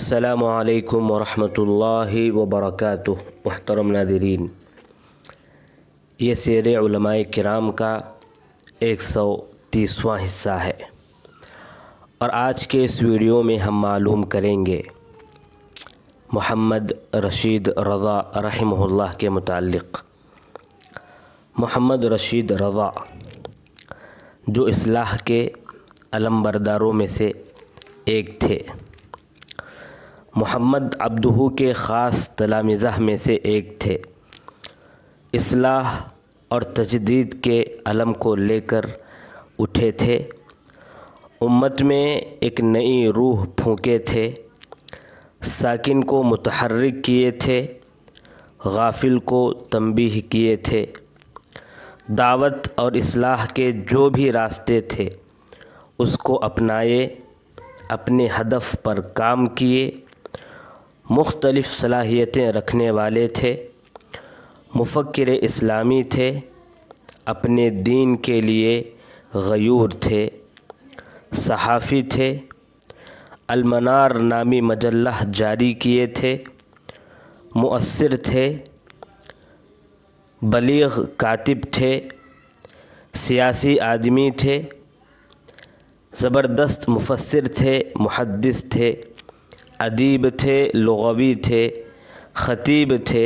السلام علیکم ورحمۃ اللہ وبرکاتہ۔ محترم ناظرین، یہ سیر علماء کرام کا 130واں حصہ ہے اور آج کے اس ویڈیو میں ہم معلوم کریں گے محمد رشید رضا رحمہ اللہ کے متعلق۔ محمد رشید رضا جو اصلاح کے علمبرداروں میں سے ایک تھے، محمد عبدہ کے خاص تلامذہ میں سے ایک تھے، اصلاح اور تجدید کے علم کو لے کر اٹھے تھے، امت میں ایک نئی روح پھونکے تھے، ساکن کو متحرک کیے تھے، غافل کو تنبیہ کیے تھے، دعوت اور اصلاح کے جو بھی راستے تھے اس کو اپنائے، اپنے ہدف پر کام کیے، مختلف صلاحیتیں رکھنے والے تھے، مفکر اسلامی تھے، اپنے دین کے لیے غیور تھے، صحافی تھے، المنار نامی مجلہ جاری کیے تھے، مؤثر تھے، بلیغ کاتب تھے، سیاسی آدمی تھے، زبردست مفسر تھے، محدث تھے، ادیب تھے، لغوی تھے، خطیب تھے،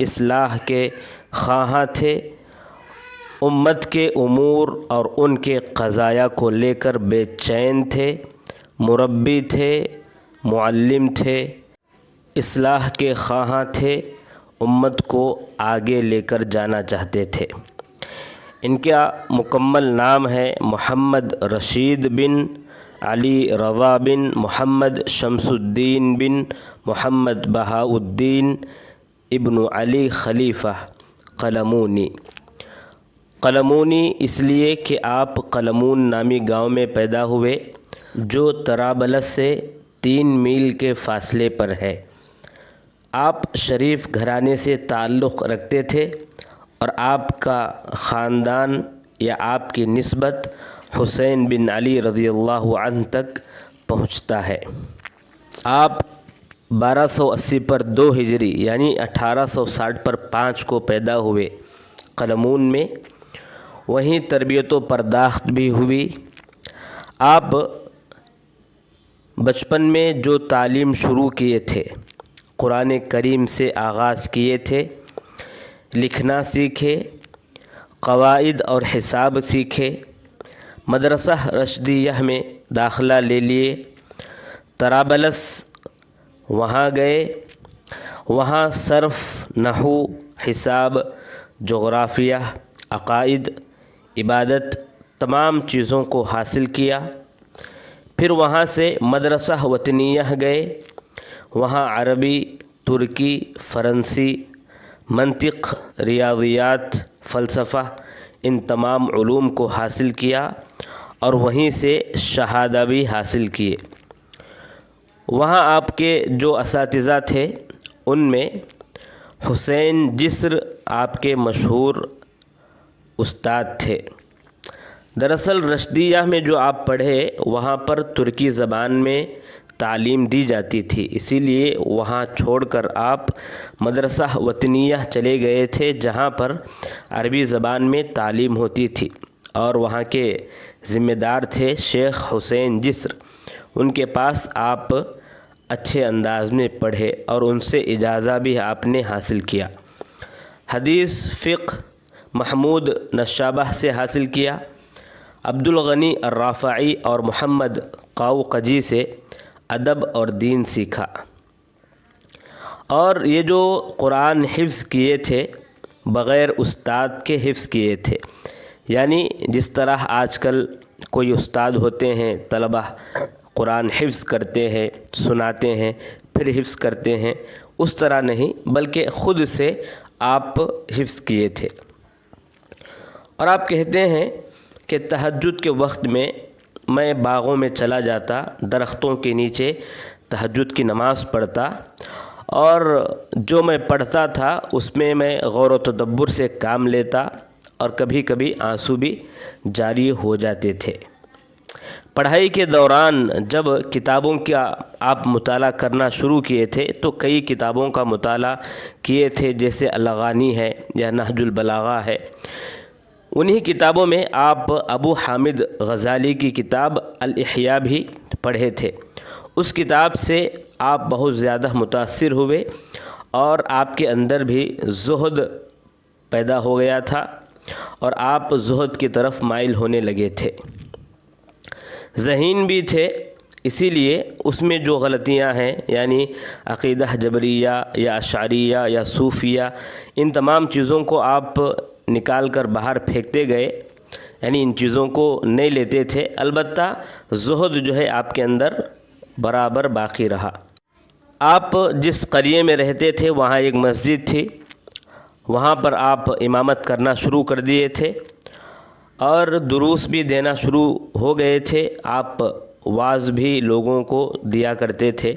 اصلاح کے خواہاں تھے، امت کے امور اور ان کے قضایا کو لے کر بے چین تھے، مربی تھے، معلم تھے، اصلاح کے خواہاں تھے، امت کو آگے لے کر جانا چاہتے تھے۔ ان کا مکمل نام ہے محمد رشید بن علی رضا بن محمد شمس الدین بن محمد بہاء الدین ابن علی خلیفہ قلمونی۔ قلمونی اس لیے کہ آپ قلمون نامی گاؤں میں پیدا ہوئے جو طرابلس سے 3 میل کے فاصلے پر ہے۔ آپ شریف گھرانے سے تعلق رکھتے تھے اور آپ کا خاندان یا آپ کی نسبت حسین بن علی رضی اللہ عنہ تک پہنچتا ہے۔ آپ 1280 پر 2 ہجری یعنی 1860 پر 5 کو پیدا ہوئے قلمون میں، وہیں تربیت و پرداخت بھی ہوئی۔ آپ بچپن میں جو تعلیم شروع کیے تھے، قرآن کریم سے آغاز کیے تھے، لکھنا سیکھے، قواعد اور حساب سیکھے، مدرسہ رشدیہ میں داخلہ لے لیے، طرابلس وہاں گئے، وہاں صرف، نحو، حساب، جغرافیہ، عقائد، عبادت تمام چیزوں کو حاصل کیا۔ پھر وہاں سے مدرسہ وطنیہ گئے، وہاں عربی، ترکی، فرانسی، منطق، ریاضیات، فلسفہ ان تمام علوم کو حاصل کیا اور وہیں سے شہادہ بھی حاصل کیے۔ وہاں آپ کے جو اساتذہ تھے ان میں حسین جسر آپ کے مشہور استاد تھے۔ دراصل رشدیہ میں جو آپ پڑھے وہاں پر ترکی زبان میں تعلیم دی جاتی تھی، اسی لیے وہاں چھوڑ کر آپ مدرسہ وطنیہ چلے گئے تھے جہاں پر عربی زبان میں تعلیم ہوتی تھی، اور وہاں کے ذمہ دار تھے شیخ حسین جسر۔ ان کے پاس آپ اچھے انداز میں پڑھے اور ان سے اجازہ بھی آپ نے حاصل کیا۔ حدیث، فقہ محمود نشابہ سے حاصل کیا، عبدالغنی الرافعی اور محمد قوقجی سے ادب اور دین سیکھا، اور یہ جو قرآن حفظ کیے تھے بغیر استاد کے حفظ کیے تھے، یعنی جس طرح آج کل کوئی استاد ہوتے ہیں، طلبہ قرآن حفظ کرتے ہیں، سناتے ہیں، پھر حفظ کرتے ہیں، اس طرح نہیں بلکہ خود سے آپ حفظ کیے تھے۔ اور آپ کہتے ہیں کہ تہجد کے وقت میں باغوں میں چلا جاتا، درختوں کے نیچے تہجد کی نماز پڑھتا، اور جو میں پڑھتا تھا اس میں غور و تدبر سے کام لیتا اور کبھی کبھی آنسو بھی جاری ہو جاتے تھے۔ پڑھائی کے دوران جب کتابوں کا آپ مطالعہ کرنا شروع کیے تھے تو کئی کتابوں کا مطالعہ کیے تھے، جیسے الاغانی ہے یا نہج البلاغہ ہے۔ انہی کتابوں میں آپ ابو حامد غزالی کی کتاب الاحیاء بھی پڑھے تھے۔ اس کتاب سے آپ بہت زیادہ متاثر ہوئے اور آپ کے اندر بھی زہد پیدا ہو گیا تھا اور آپ زہد کی طرف مائل ہونے لگے تھے۔ ذہین بھی تھے، اسی لیے اس میں جو غلطیاں ہیں، یعنی عقیدہ جبریہ یا اشعریہ یا صوفیہ، ان تمام چیزوں کو آپ نکال کر باہر پھینکتے گئے، یعنی ان چیزوں کو نہیں لیتے تھے۔ البتہ زہد جو ہے آپ کے اندر برابر باقی رہا۔ آپ جس قریے میں رہتے تھے وہاں ایک مسجد تھی، وہاں پر آپ امامت کرنا شروع کر دیے تھے اور دروس بھی دینا شروع ہو گئے تھے۔ آپ وعظ بھی لوگوں کو دیا کرتے تھے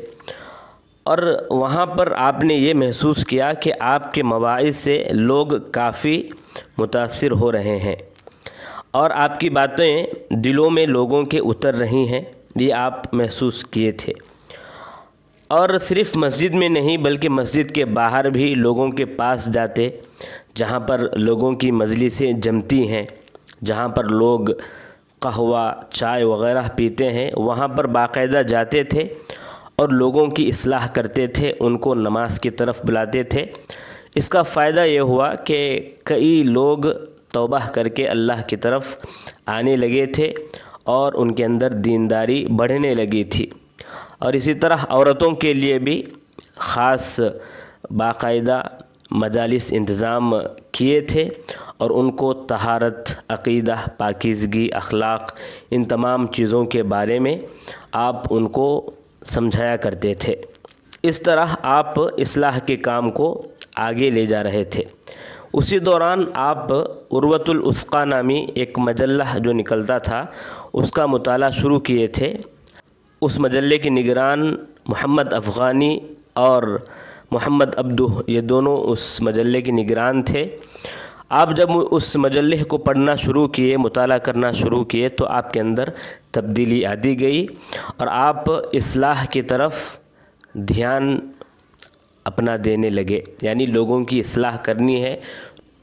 اور وہاں پر آپ نے یہ محسوس کیا کہ آپ کے مواعظ سے لوگ کافی متاثر ہو رہے ہیں اور آپ کی باتیں دلوں میں لوگوں کے اتر رہی ہیں، یہ آپ محسوس کیے تھے۔ اور صرف مسجد میں نہیں بلکہ مسجد کے باہر بھی لوگوں کے پاس جاتے، جہاں پر لوگوں کی مجلسیں جمتی ہیں، جہاں پر لوگ قہوہ چائے وغیرہ پیتے ہیں، وہاں پر باقاعدہ جاتے تھے اور لوگوں کی اصلاح کرتے تھے، ان کو نماز کی طرف بلاتے تھے۔ اس کا فائدہ یہ ہوا کہ کئی لوگ توبہ کر کے اللہ کی طرف آنے لگے تھے اور ان کے اندر دینداری بڑھنے لگی تھی۔ اور اسی طرح عورتوں کے لیے بھی خاص باقاعدہ مجالس انتظام کیے تھے اور ان کو طہارت، عقیدہ، پاکیزگی، اخلاق، ان تمام چیزوں کے بارے میں آپ ان کو سمجھایا کرتے تھے۔ اس طرح آپ اصلاح کے کام کو آگے لے جا رہے تھے۔ اسی دوران آپ عروۃ الوثقیٰ نامی ایک مجلہ جو نکلتا تھا اس کا مطالعہ شروع کیے تھے۔ اس مجلے کے نگران محمد افغانی اور محمد عبدہ، یہ دونوں اس مجلے کے نگران تھے۔ آپ جب اس مجلے کو پڑھنا شروع کیے، مطالعہ کرنا شروع کیے تو آپ کے اندر تبدیلی آتی گئی اور آپ اصلاح کی طرف دھیان اپنا دینے لگے، یعنی لوگوں کی اصلاح کرنی ہے،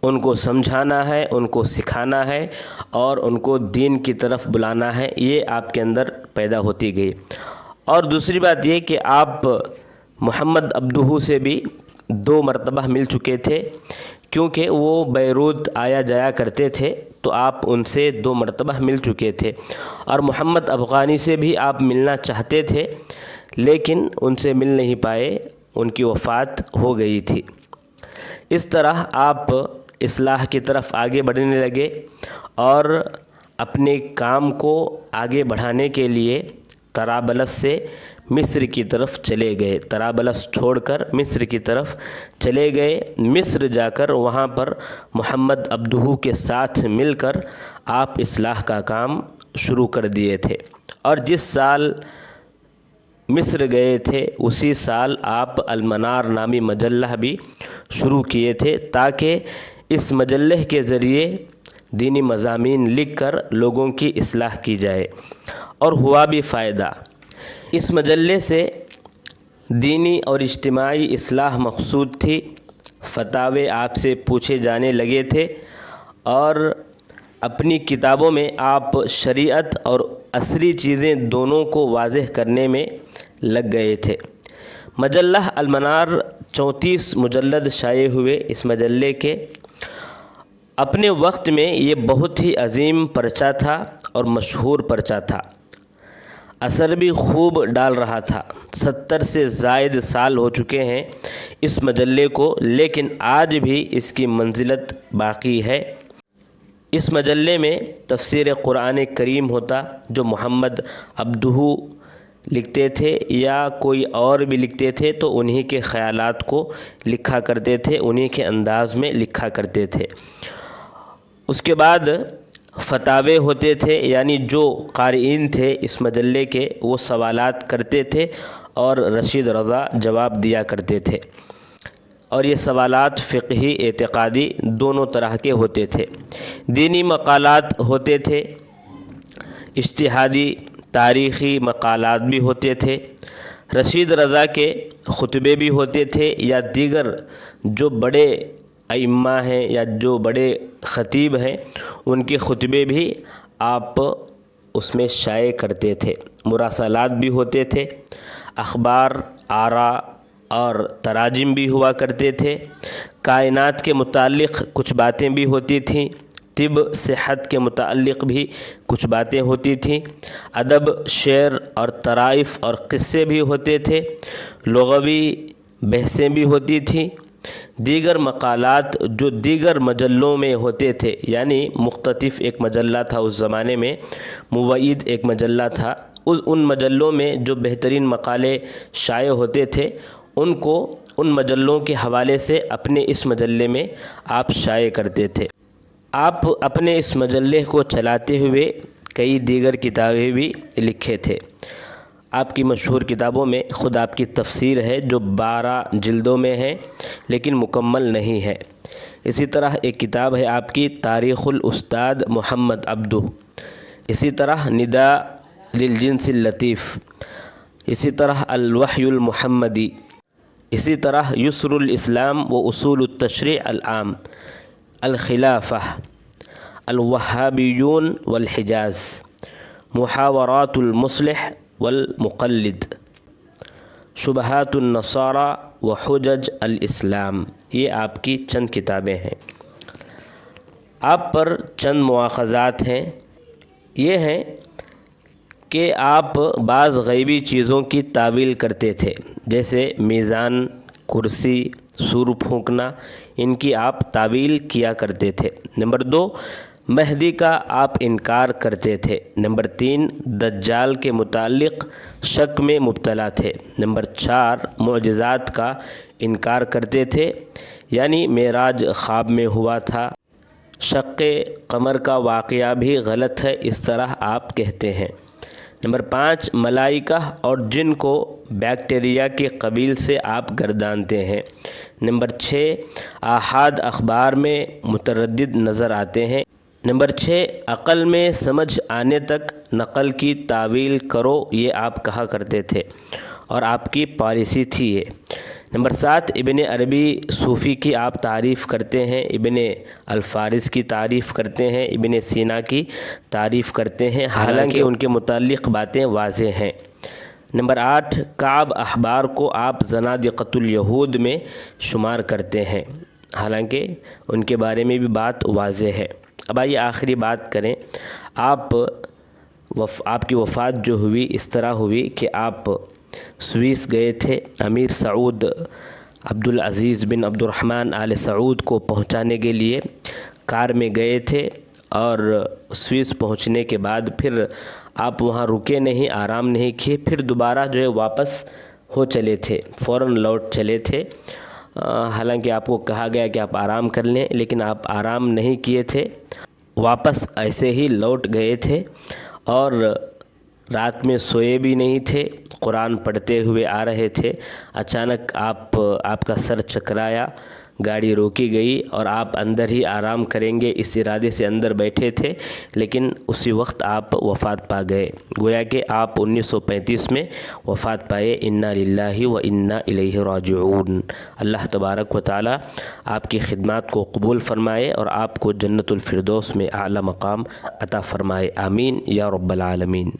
ان کو سمجھانا ہے، ان کو سکھانا ہے اور ان کو دین کی طرف بلانا ہے، یہ آپ کے اندر پیدا ہوتی گئی۔ اور دوسری بات یہ کہ آپ محمد عبدہ سے بھی 2 مرتبہ مل چکے تھے، کیونکہ وہ بیروت آیا جایا کرتے تھے تو آپ ان سے 2 مرتبہ مل چکے تھے۔ اور محمد افغانی سے بھی آپ ملنا چاہتے تھے لیکن ان سے مل نہیں پائے، ان کی وفات ہو گئی تھی۔ اس طرح آپ اصلاح کی طرف آگے بڑھنے لگے اور اپنے کام کو آگے بڑھانے کے لیے طرابلس سے مصر کی طرف چلے گئے، طرابلس چھوڑ کر مصر کی طرف چلے گئے۔ مصر جا کر وہاں پر محمد عبدہ کے ساتھ مل کر آپ اصلاح کا کام شروع کر دیے تھے۔ اور جس سال مصر گئے تھے اسی سال آپ المنار نامی مجلہ بھی شروع کیے تھے، تاکہ اس مجلے کے ذریعے دینی مضامین لکھ کر لوگوں کی اصلاح کی جائے، اور ہوا بھی فائدہ۔ اس مجلے سے دینی اور اجتماعی اصلاح مقصود تھی، فتاوے آپ سے پوچھے جانے لگے تھے اور اپنی کتابوں میں آپ شریعت اور عصری چیزیں دونوں کو واضح کرنے میں لگ گئے تھے۔ مجلہ المنار 34 مجلد شائع ہوئے۔ اس مجلے کے اپنے وقت میں یہ بہت ہی عظیم پرچہ تھا اور مشہور پرچہ تھا، اثر بھی خوب ڈال رہا تھا۔ 70 سے زائد سال ہو چکے ہیں اس مجلے کو، لیکن آج بھی اس کی منزلت باقی ہے۔ اس مجلے میں تفسیر قرآن کریم ہوتا، جو محمد عبدہ لکھتے تھے یا کوئی اور بھی لکھتے تھے تو انہی کے خیالات کو لکھا کرتے تھے، انہی کے انداز میں لکھا کرتے تھے۔ اس کے بعد فتاوے ہوتے تھے، یعنی جو قارئین تھے اس مجلے کے وہ سوالات کرتے تھے اور رشید رضا جواب دیا کرتے تھے، اور یہ سوالات فقہی اعتقادی دونوں طرح کے ہوتے تھے۔ دینی مقالات ہوتے تھے، اجتہادی تاریخی مقالات بھی ہوتے تھے، رشید رضا کے خطبے بھی ہوتے تھے، یا دیگر جو بڑے ائمہ ہیں یا جو بڑے خطیب ہیں ان کے خطبے بھی آپ اس میں شائع کرتے تھے۔ مراسلات بھی ہوتے تھے، اخبار، آراء اور تراجم بھی ہوا کرتے تھے، کائنات کے متعلق کچھ باتیں بھی ہوتی تھیں، طب صحت کے متعلق بھی کچھ باتیں ہوتی تھیں، ادب، شعر اور طرائف اور قصے بھی ہوتے تھے، لغوی بحثیں بھی ہوتی تھیں، دیگر مقالات جو دیگر مجلوں میں ہوتے تھے، یعنی مختلف ایک مجلہ تھا اس زمانے میں، موعید ایک مجلہ تھا، ان مجلوں میں جو بہترین مقالے شائع ہوتے تھے ان کو ان مجلوں کے حوالے سے اپنے اس مجلے میں آپ شائع کرتے تھے۔ آپ اپنے اس مجلے کو چلاتے ہوئے کئی دیگر کتابیں بھی لکھے تھے۔ آپ کی مشہور کتابوں میں خود آپ کی تفسیر ہے جو 12 جلدوں میں ہے لیکن مکمل نہیں ہے۔ اسی طرح ایک کتاب ہے آپ کی تاریخ الاستاد محمد عبدہ، اسی طرح نداء للجنس اللطیف، اسی طرح الوحی المحمدی، اسی طرح یسر الاسلام و اصول التشریع العام، الخلافہ، الوہابیون والحجاز، محاورات المصلح والمقلد، شبہات النصارى و حجج الاسلام۔ یہ آپ کی چند کتابیں ہیں۔ آپ پر چند مواخذات ہیں، یہ ہیں کہ آپ بعض غیبی چیزوں کی تعویل کرتے تھے، جیسے میزان، کرسی، سور پھونکنا، ان کی آپ تعویل کیا کرتے تھے۔ نمبر 2، مہدی کا آپ انکار کرتے تھے۔ نمبر 3، دجال کے متعلق شک میں مبتلا تھے۔ نمبر 4، معجزات کا انکار کرتے تھے، یعنی معراج خواب میں ہوا تھا۔ شق قمر کا واقعہ بھی غلط ہے، اس طرح آپ کہتے ہیں۔ نمبر 5، ملائکہ اور جن کو بیکٹیریا کے قبیل سے آپ گردانتے ہیں۔ نمبر 6، آحاد اخبار میں متردد نظر آتے ہیں۔ نمبر 6، عقل میں سمجھ آنے تک نقل کی تعویل کرو، یہ آپ کہا کرتے تھے اور آپ کی پالیسی تھی یہ۔ نمبر 7، ابن عربی صوفی کی آپ تعریف کرتے ہیں، ابن الفارس کی تعریف کرتے ہیں، ابن سینا کی تعریف کرتے ہیں، حالانکہ ان کے متعلق باتیں واضح ہیں۔ نمبر 8، کعب احبار کو آپ زنادقۃ الیہود میں شمار کرتے ہیں، حالانکہ ان کے بارے میں بھی بات واضح ہے۔ اب آئیے آخری بات کریں۔ آپ کی وفات جو ہوئی اس طرح ہوئی کہ آپ سوئس گئے تھے، امیر سعود عبدالعزیز بن عبد الرحمن آل سعود کو پہنچانے کے لیے کار میں گئے تھے، اور سوئس پہنچنے کے بعد پھر آپ وہاں رکے نہیں، آرام نہیں کیے، پھر دوبارہ جو ہے واپس ہو چلے تھے، فوراً لوٹ چلے تھے۔ حالانکہ آپ کو کہا گیا کہ آپ آرام کر لیں، لیکن آپ آرام نہیں کیے تھے، واپس ایسے ہی لوٹ گئے تھے، اور رات میں سوئے بھی نہیں تھے، قرآن پڑھتے ہوئے آ رہے تھے۔ اچانک آپ کا سر چکرایا، گاڑی روکی گئی اور آپ اندر ہی آرام کریں گے اس ارادے سے اندر بیٹھے تھے، لیکن اسی وقت آپ وفات پا گئے۔ گویا کہ آپ 1935 میں وفات پائے۔ انا للہ و انا الیہ راجعون۔ اللہ تبارک و تعالی آپ کی خدمات کو قبول فرمائے اور آپ کو جنت الفردوس میں اعلی مقام عطا فرمائے۔ آمین یا رب العالمین۔